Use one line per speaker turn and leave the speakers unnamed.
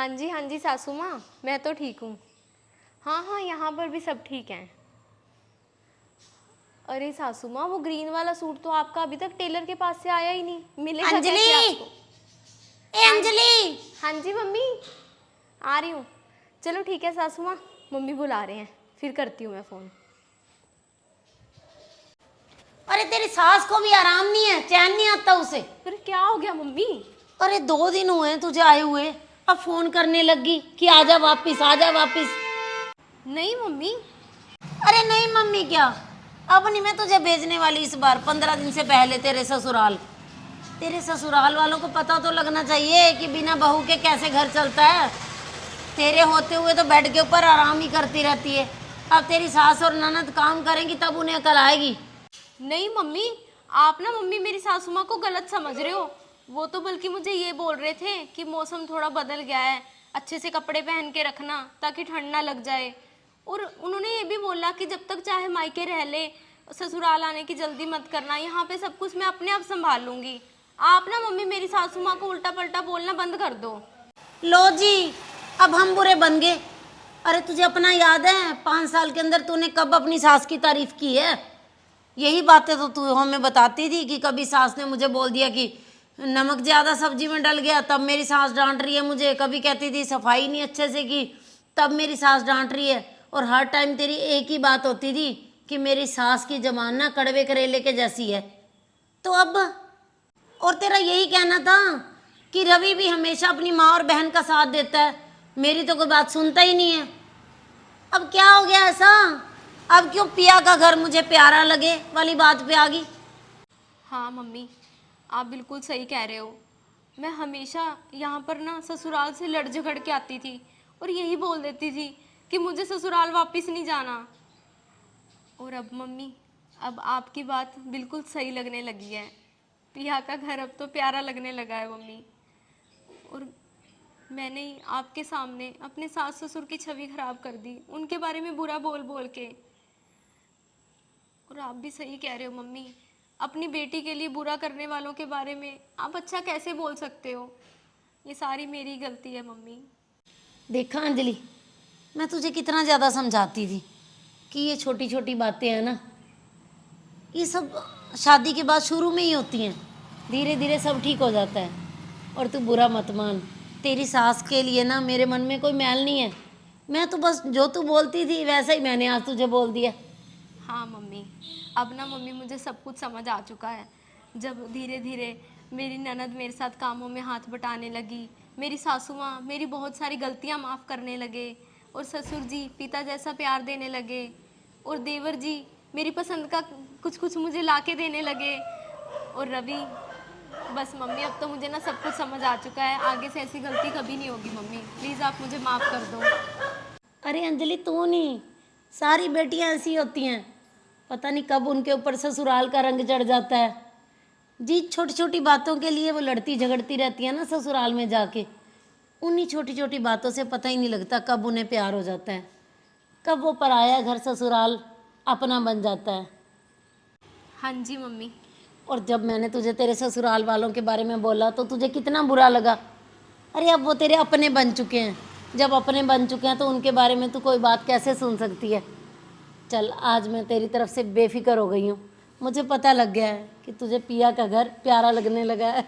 हाँ जी सासू माँ, मैं तो ठीक हूँ। हाँ हाँ, यहाँ पर भी सब ठीक हैं। अरे सासू माँ, वो ग्रीन वाला सूट तो आपका अभी तक टेलर के पास से आया ही नहीं, मिलेगा
अंजलि,
कैसे आपको?
ए
हाँ
अंजलि।
हाँ जी मम्मी, आ रही हूँ। चलो ठीक है सासू माँ, मम्मी बुला रहे हैं, फिर करती हूँ मैं फ़ोन।
अरे तेरी सास को भी आराम नहीं है, चैन नहीं आता उसे।
अरे क्या हो गया मम्मी?
अरे 2 दिन हुए हैं तुझे आए हुए, अब फोन करने लगी कि आजा वापिस आजा वापिस।
नहीं मम्मी।
अरे नहीं मम्मी क्या, अब नहीं मैं तुझे भेजने वाली इस बार 15 दिन से पहले तेरे ससुराल। तेरे ससुराल वालों को पता तो लगना चाहिए कि बिना बहू के कैसे घर चलता है। तेरे होते हुए तो बेड के ऊपर आराम ही करती रहती है। अब तेरी सास और ननद काम करेंगी तब उन्हें अकल आएगी।
नहीं मम्मी, आप ना मम्मी मेरी सासू माँ को गलत समझ रहे हो। वो तो बल्कि मुझे ये बोल रहे थे कि मौसम थोड़ा बदल गया है, अच्छे से कपड़े पहन के रखना ताकि ठंड ना लग जाए। और उन्होंने ये भी बोला कि जब तक चाहे मायके रह ले, ससुराल आने की जल्दी मत करना, यहाँ पे सब कुछ मैं अपने आप संभाल लूंगी। आप ना मम्मी मेरी सासू माँ को उल्टा पलटा बोलना बंद कर दो।
लो जी, अब हम बुरे बन गए। अरे तुझे अपना याद है 5 साल के अंदर तूने कब अपनी सास की तारीफ की है? यही बातें तो तू हमें बताती थी कि कभी सास ने मुझे बोल दिया कि नमक ज़्यादा सब्जी में डल गया, तब मेरी सास डांट रही है मुझे। कभी कहती थी सफाई नहीं अच्छे से की, तब मेरी सास डांट रही है। और हर टाइम तेरी एक ही बात होती थी कि मेरी सास की जबान ना कड़वे करेले के जैसी है। तो अब और तेरा यही कहना था कि रवि भी हमेशा अपनी माँ और बहन का साथ देता है, मेरी तो कोई बात सुनता ही नहीं है। अब क्या हो गया ऐसा? अब क्यों पिया का घर मुझे प्यारा लगे वाली बात पे आ गई?
हाँ मम्मी, आप बिल्कुल सही कह रहे हो। मैं हमेशा यहाँ पर ना ससुराल से लड़ झगड़ के आती थी और यही बोल देती थी कि मुझे ससुराल वापस नहीं जाना। और अब मम्मी, अब आपकी बात बिल्कुल सही लगने लगी है। पिया का घर अब तो प्यारा लगने लगा है मम्मी। और मैंने ही आपके सामने अपने सास ससुर की छवि खराब कर दी, उनके बारे में बुरा बोल बोल के। और आप भी सही कह रहे हो मम्मी, अपनी बेटी के लिए बुरा करने वालों के बारे में आप अच्छा कैसे बोल सकते हो? ये सारी मेरी गलती है मम्मी।
देखा अंजलि, मैं तुझे कितना ज़्यादा समझाती थी कि ये छोटी छोटी बातें हैं ना, ये सब शादी के बाद शुरू में ही होती हैं, धीरे धीरे सब ठीक हो जाता है। और तू बुरा मत मान, तेरी सास के लिए ना मेरे मन में कोई मैल नहीं है। मैं तो बस जो तू बोलती थी वैसा ही मैंने आज तुझे बोल दिया।
हाँ मम्मी, अब ना मम्मी मुझे सब कुछ समझ आ चुका है। जब धीरे धीरे मेरी ननद मेरे साथ कामों में हाथ बटाने लगी, मेरी सासू माँ मेरी बहुत सारी गलतियाँ माफ़ करने लगे, और ससुर जी पिता जैसा प्यार देने लगे, और देवर जी मेरी पसंद का कुछ कुछ मुझे ला के देने लगे, और रवि, बस मम्मी अब तो मुझे ना सब कुछ समझ आ चुका है। आगे से ऐसी गलती कभी नहीं होगी मम्मी, प्लीज़ आप मुझे माफ़ कर दो।
अरे अंजलि तू नहीं, सारी बेटियां ऐसी होती हैं, पता नहीं कब उनके ऊपर ससुराल का रंग चढ़ जाता है जी। छोटी छोटी बातों के लिए वो लड़ती झगड़ती रहती है ना ससुराल में जाके, उन्हीं छोटी छोटी बातों से पता ही नहीं लगता कब उन्हें प्यार हो जाता है, कब वो पराया घर ससुराल अपना बन जाता है।
हाँ जी मम्मी।
और जब मैंने तुझे तेरे ससुराल वालों के बारे में बोला तो तुझे कितना बुरा लगा। अरे अब वो तेरे अपने बन चुके हैं, जब अपने बन चुके हैं तो उनके बारे में तू कोई बात कैसे सुन सकती है? चल आज मैं तेरी तरफ से बेफिक्र हो गई हूँ, मुझे पता लग गया है कि तुझे पिया का घर प्यारा लगने लगा है।